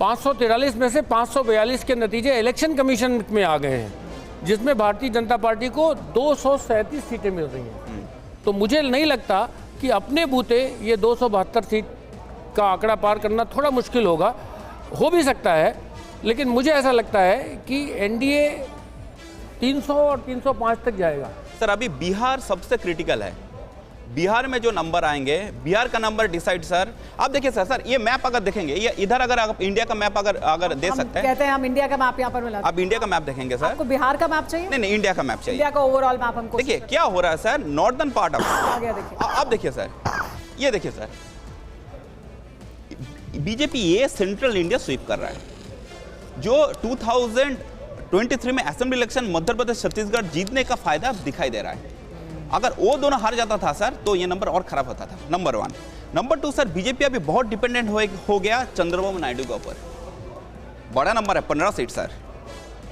543 में से 542 के नतीजे इलेक्शन कमीशन में आ गए हैं, जिसमें भारतीय जनता पार्टी को 237 सीटें मिल रही हैं। तो मुझे नहीं लगता कि अपने बूते ये 272 सीट का आंकड़ा पार करना थोड़ा मुश्किल होगा, हो भी सकता है, लेकिन मुझे ऐसा लगता है कि एनडीए 300 और 305 तक जाएगा। सर अभी बिहार सबसे क्रिटिकल है। बिहार में जो नंबर आएंगे, बिहार का नंबर डिसाइड सर। आप देखिए सर ये मैप अगर देखेंगे, ये इधर अगर आप इंडिया का मैप अगर दे सकते हैं, कहते हैं हम इंडिया का मैप यहाँ पर मिला। आप इंडिया का मैप देखेंगे सर। आपको बिहार का मैप चाहिए? नहीं, इंडिया का मैप चाहिए। इंडिया का ओवरऑल मैप हमको। देखिए क्या हो रहा है सर, नॉर्दर्न पार्ट ऑफ आप देखिए सर, ये देखिए सर, बीजेपी ये सेंट्रल इंडिया स्वीप कर रहा है। जो 2023 में असेंबली इलेक्शन मध्य प्रदेश छत्तीसगढ़ जीतने का फायदा दिखाई दे रहा है। अगर वो दोनों हार जाता था सर तो ये नंबर और खराब होता था, नंबर 1। नंबर 2 सर, बीजेपी अभी बहुत डिपेंडेंट हो गया चंद्रबाबू नायडू के ऊपर। बड़ा नंबर है 15 सीट सर,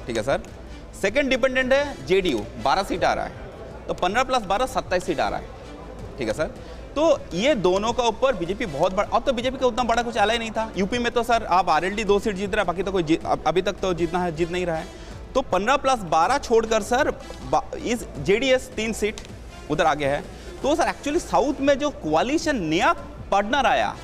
ठीक है सर। सेकंड डिपेंडेंट है जेडीयू, 12 सीट आ रहा है, तो 15 + 12 27 सीट आ रहा है, ठीक है सर। तो ये दोनों का ऊपर बीजेपी बहुत बड़ा, अब तो बीजेपी का उतना बड़ा कुछ आला ही नहीं था। यूपी में तो सर आप आरएलडी 2 सीट जीत रहा है, बाकी तो कोई अभी तक तो जीत नहीं रहा है। तो 15 + 12 छोड़कर सर इस जेडीएस 3 सीट उधर आगे है। तो सर एक्चुअली साउथ में जो कोalition नया पार्टनर आया,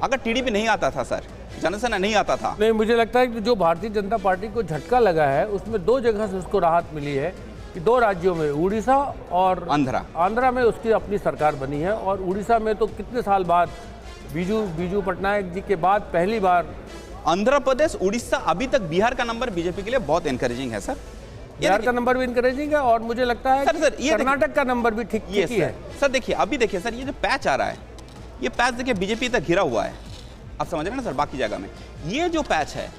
अगर टीडीपी नहीं आता था सर, जनसेना नहीं आता था। नहीं, मुझे लगता है कि जो भारतीय जनता पार्टी को झटका लगा है उसमें 2 जगह से उसको राहत मिली है कि 2 राज्यों में, उड़ीसा और आंध्रा में उसकी अपनी सरकार बनी है। और उड़ीसा में तो कितने साल बाद बीजू पटनायक जी के बाद पहली बार। आंध्र प्रदेश, उड़ीसा, अभी तक बिहार का नंबर बीजेपी के लिए बहुत एनकरेजिंग है सर। बिहार का नंबर भी इनकरेजिंग है और मुझे लगता है सर ये कर्नाटक का नंबर भी ठीक ही है। सर देखिए, अभी देखिए सर, ये जो पैच आ रहा है, ये पैच देखिए बीजेपी तक घिरा हुआ है, आप समझ रहे हैं ना सर। बाकी जगह में ये जो पैच है,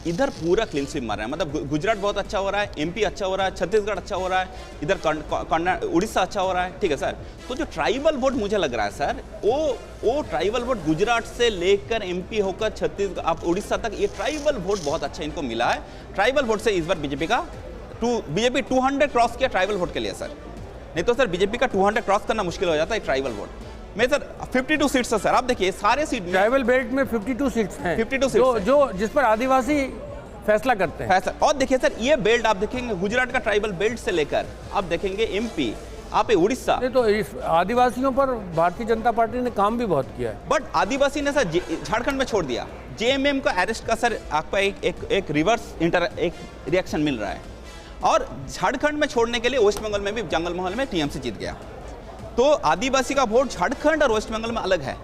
इधर पूरा क्लीन स्वीप मार रहा है। मतलब गुजरात बहुत अच्छा हो रहा है, एमपी अच्छा हो रहा है, छत्तीसगढ़ अच्छा हो रहा है, इधर उड़ीसा अच्छा हो रहा है, ठीक है सर। तो जो ट्राइबल वोट मुझे लग रहा है सर, वो ट्राइबल वोट गुजरात से लेकर एमपी होकर छत्तीसगढ़ आप उड़ीसा तक, ये ट्राइबल वोट बहुत अच्छा इनको मिला है। ट्राइबल वोट से इस बार बीजेपी 200 क्रॉस किया ट्राइबल वोट के लिए सर। नहीं तो सर बीजेपी का 200 क्रॉस करना मुश्किल हो जाता है ट्राइबल वोट में सर। 52 सीट्स है सर, आप देखिए सारे सीट ट्राइबल बेल्ट में 52 सीट्स हैं, 52 सीट्स जो जिस पर आदिवासी फैसला करते हैं। और देखिए सर, ये बेल्ट आप देखेंगे गुजरात का ट्राइबल बेल्ट से लेकर आप देखेंगे एमपी, आप उड़ीसा। तो इस आदिवासियों पर भारतीय जनता पार्टी ने काम भी बहुत किया है। बट आदिवासी ने सर झारखंड में छोड़ दिया। जेएमएम का अरेस्ट का सर आपका एक रिवर्स रिएक्शन मिल रहा है। और झारखंड में छोड़ने के लिए वेस्ट बंगाल में भी जंगल महल में टीएमसी जीत गया। तो आदिवासी का वोट झारखंड और वेस्ट बंगाल में अलग है,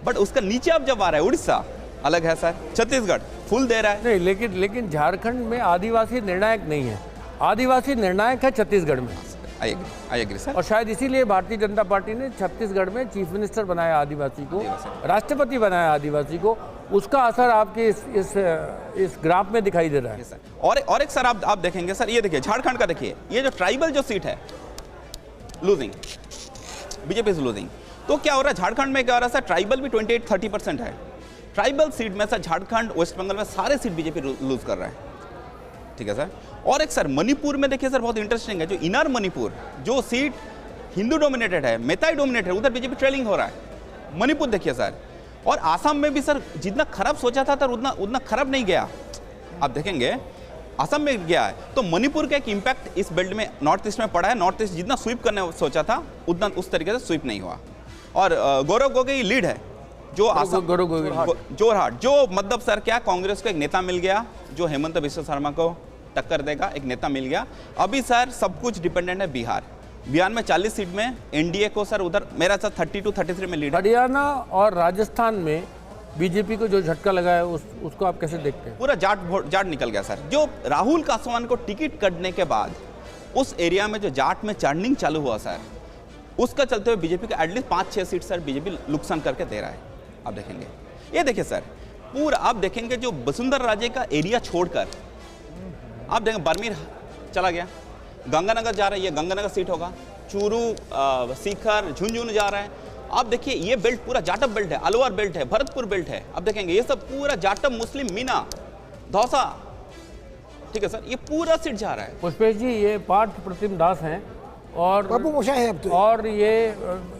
बट उसका नीचे अब जब आ रहा है उड़ीसा अलग है सर, छत्तीसगढ़ फुल दे रहा है। नहीं, लेकिन झारखंड में आदिवासी निर्णायक नहीं है, आदिवासी निर्णायक है छत्तीसगढ़ में। I agree sir. और शायद इसीलिए भारतीय जनता पार्टी ने छत्तीसगढ़ में चीफ मिनिस्टर बनाया आदिवासी को, राष्ट्रपति बनाया आदिवासी को। उसका असर आपके इस ग्राफ में दिखाई दे रहा है। और एक सर आप देखेंगे सर, ये देखिए झारखंड का, देखिए ये जो ट्राइबल जो सीट है लूजिंग, बीजेपी इज लूजिंग। तो क्या हो रहा है झारखंड में, क्या हो रहा है सर, ट्राइबल भी 28-30% है। ट्राइबल सीट में सर झारखंड वेस्ट बंगाल में सारे सीट बीजेपी लूज कर रहा है, ठीक है सर। और एक सर मणिपुर में देखिए सर बहुत इंटरेस्टिंग है, जो इनर मणिपुर जो सीट हिंदू डोमिनेटेड है, मेताई डोमिनेटेड है, उधर बीजेपी ट्रेलिंग हो रहा है। मणिपुर देखिए सर। और आसाम में भी सर जितना खराब सोचा था उतना खराब नहीं गया, आप देखेंगे आसाम में गया है। तो मणिपुर का एक इंपैक्ट इस बेल्ट में नॉर्थ ईस्ट में पड़ा है। नॉर्थ ईस्ट जितना स्वीप करने सोचा था उतना उस तरीके से स्वीप नहीं हुआ। और गौरव गोगोई लीड है, जो जोरहाट, जो मतलब सर क्या कांग्रेस को एक नेता मिल गया जो हेमंत बिस्वा शर्मा को टक्कर देगा, एक नेता मिल गया। अभी सर सब कुछ डिपेंडेंट है बिहार में 40 सीट में एनडीए को सर उधर मेरा सर 32-33 में लीड है। हरियाणा और राजस्थान में बीजेपी को जो झटका लगा है उसको आप कैसे देखते हैं? पूरा जाट निकल गया सर। जो राहुल कासवान को टिकट कटने के बाद उस एरिया में जो जाट में चर्निंग चालू हुआ सर, उसका चलते हुए बीजेपी का एटलीस्ट 5-6 सीट सर बीजेपी नुकसान करके दे रहा है। आप देखेंगे, ये देखिए सर पूरा आप देखेंगे जो वसुंधरा राजे का एरिया छोड़कर आप देखेंगे बर्मीर चला गया, गंगानगर जा रहा है, ये गंगानगर सीट होगा, चूरू, सीकर, झुंझुनू जा रहा है। आप देखिए ये बेल्ट पूरा जाटव बेल्ट है, अलवर बेल्ट है, भरतपुर बेल्ट है। आप देखेंगे ये सब पूरा जाटव मुस्लिम मीना धौसा, ठीक है सर, ये पूरा सीट जा रहा है। पुष्पेश जी, ये पार्थ प्रतिम दास हैं और बाबू मोशा है अब तो। और ये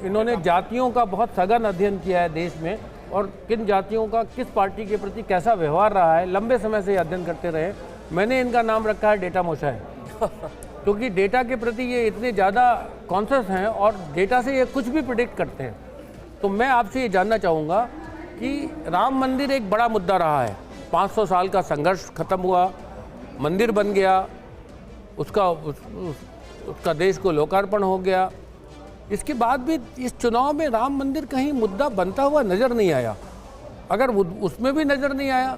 इन्होंने जातियों का बहुत सघन अध्ययन किया है देश में और किन जातियों का किस पार्टी के प्रति कैसा व्यवहार रहा है, लंबे समय से अध्ययन करते रहे। मैंने इनका नाम रखा है डेटा मोशाय, क्योंकि डेटा के प्रति ये इतने ज़्यादा कॉन्शियस हैं और डेटा से ये कुछ भी प्रिडिक्ट करते हैं। तो मैं आपसे ये जानना चाहूँगा कि राम मंदिर एक बड़ा मुद्दा रहा है, 500 साल का संघर्ष खत्म हुआ, मंदिर बन गया, उसका देश को लोकार्पण हो गया। इसके बाद भी इस चुनाव में राम मंदिर कहीं मुद्दा बनता हुआ नज़र नहीं आया। अगर उसमें भी नज़र नहीं आया,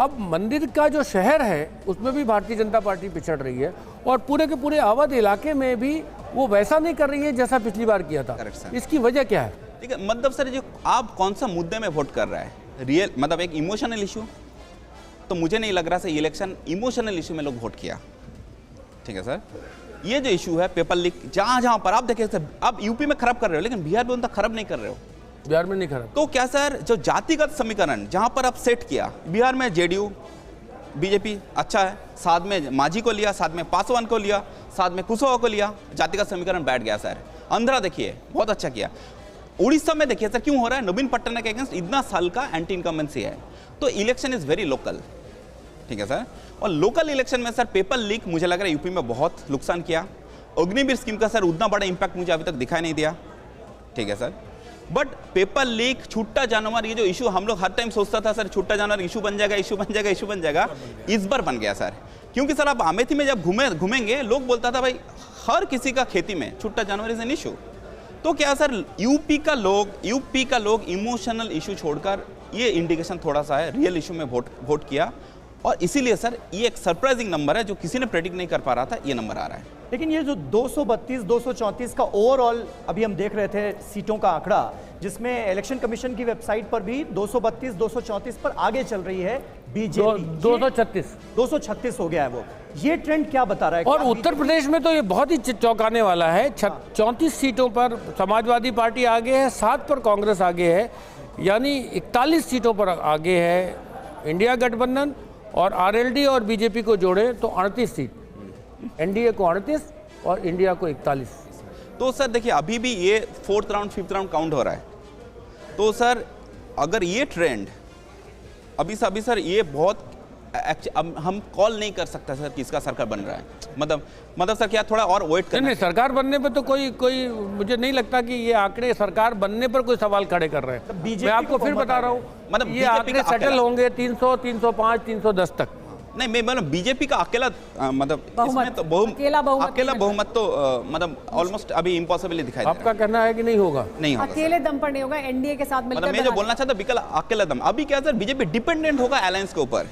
अब मंदिर का जो शहर है उसमें भी भारतीय जनता पार्टी पिछड़ रही है और पूरे के पूरे अवध इलाके में भी वो वैसा नहीं कर रही है जैसा पिछली बार किया था। इसकी वजह क्या है? ठीक है, मतलब सर जो आप कौन सा मुद्दे में वोट कर रहा है, रियल मतलब एक इमोशनल इशू, तो मुझे नहीं लग रहा सर इलेक्शन इमोशनल इशू में लोग वोट किया। ठीक है सर, ये जो इशू है पेपर लीक, जहां पर आप देखिए सर, आप यूपी में खराब कर रहे हो लेकिन बिहार में उतना खराब नहीं कर रहे हो। बिहार में नहीं खराब, तो क्या सर जो जातिगत समीकरण जहां पर आप सेट किया, बिहार में जेडीयू बीजेपी अच्छा है, साथ में मांझी को लिया, साथ में पासवान को लिया, साथ में कुशवाहा को लिया, जातिगत समीकरण बैठ गया सर। आंध्रा देखिए बहुत अच्छा किया। उड़ीसा में देखिए सर क्यों हो रहा है, नवीन पटनायक के अगेंस्ट इतना साल का एंटी इनकम्बेंसी है। तो इलेक्शन इज वेरी लोकल। ठीक है सर, और लोकल इलेक्शन में सर पेपर लीक मुझे लग रहा है यूपी में बहुत नुकसान किया। अग्निवीर स्कीम का सर उतना बड़ा इंपैक्ट मुझे अभी तक दिखाई नहीं दिया। ठीक है सर, बट पेपर लीक, छूटा जानवर, ये जो इशू हम लोग हर टाइम सोचता था सर छूटा जानवर इशू बन जाएगा, इशू बन जाएगा, इशू बन जाएगा, इस बार बन गया सर। क्योंकि सर आप अमेठी में जब घूमेंगे लोग बोलता था भाई हर किसी का खेती में छूटा जानवर इज एन इशू। तो क्या सर यूपी का लोग इमोशनल इशू छोड़कर ये इंडिकेशन थोड़ा सा है रियल इशू में वोट किया, और इसीलिए सर ये एक सरप्राइजिंग नंबर है जो किसी ने प्रेडिक्ट नहीं कर पा रहा था, ये नंबर आ रहा है। लेकिन ये जो 232 234 का ओवरऑल अभी हम देख रहे थे सीटों का आंकड़ा, जिसमें इलेक्शन कमीशन की वेबसाइट पर भी 232 234 पर आगे चल रही है बीजेपी, 236 हो गया है वो। ये ट्रेंड क्या बता रहा है? और उत्तर प्रदेश में तो ये बहुत ही चौंकाने वाला है। 34 सीटों पर समाजवादी पार्टी आगे है, 7 पर कांग्रेस आगे है, यानी 41 सीटों पर आगे है इंडिया गठबंधन, और आरएलडी और बीजेपी को जोड़े तो 38 सीट, एनडीए को 38 और इंडिया को 41। तो सर देखिए अभी भी ये 4th round 5th round count हो रहा है। तो सर अगर ये ट्रेंड अभी सर ये बहुत अब हम कॉल नहीं कर सकते सर किसका सरकार बन रहा है। मतलब सर क्या थोड़ा और वेट करना? नहीं, सरकार बनने पे तो कोई मुझे नहीं लगता कि ये आंकड़े सरकार बनने पर कोई सवाल खड़े कर रहे हैं। मैं आपको फिर बता रहा हूँ, मतलब ये आंकड़े सेटल होंगे 300, 305, 310 तक। नहीं, मैं मतलब बीजेपी का अकेला मतलब इसमें तो अकेला बहुमत तो मतलब ऑलमोस्ट अभी इम्पॉसिबल दिखाई दे रहा है। आपका कहना है कि नहीं होगा? नहीं होगा, अकेले दम पर नहीं होगा, एनडीए के साथ मिलकर। मतलब मैं जो बोलना चाहता बिकल अकेला दम। अभी क्या सर बीजेपी डिपेंडेंट होगा अलायंस के ऊपर।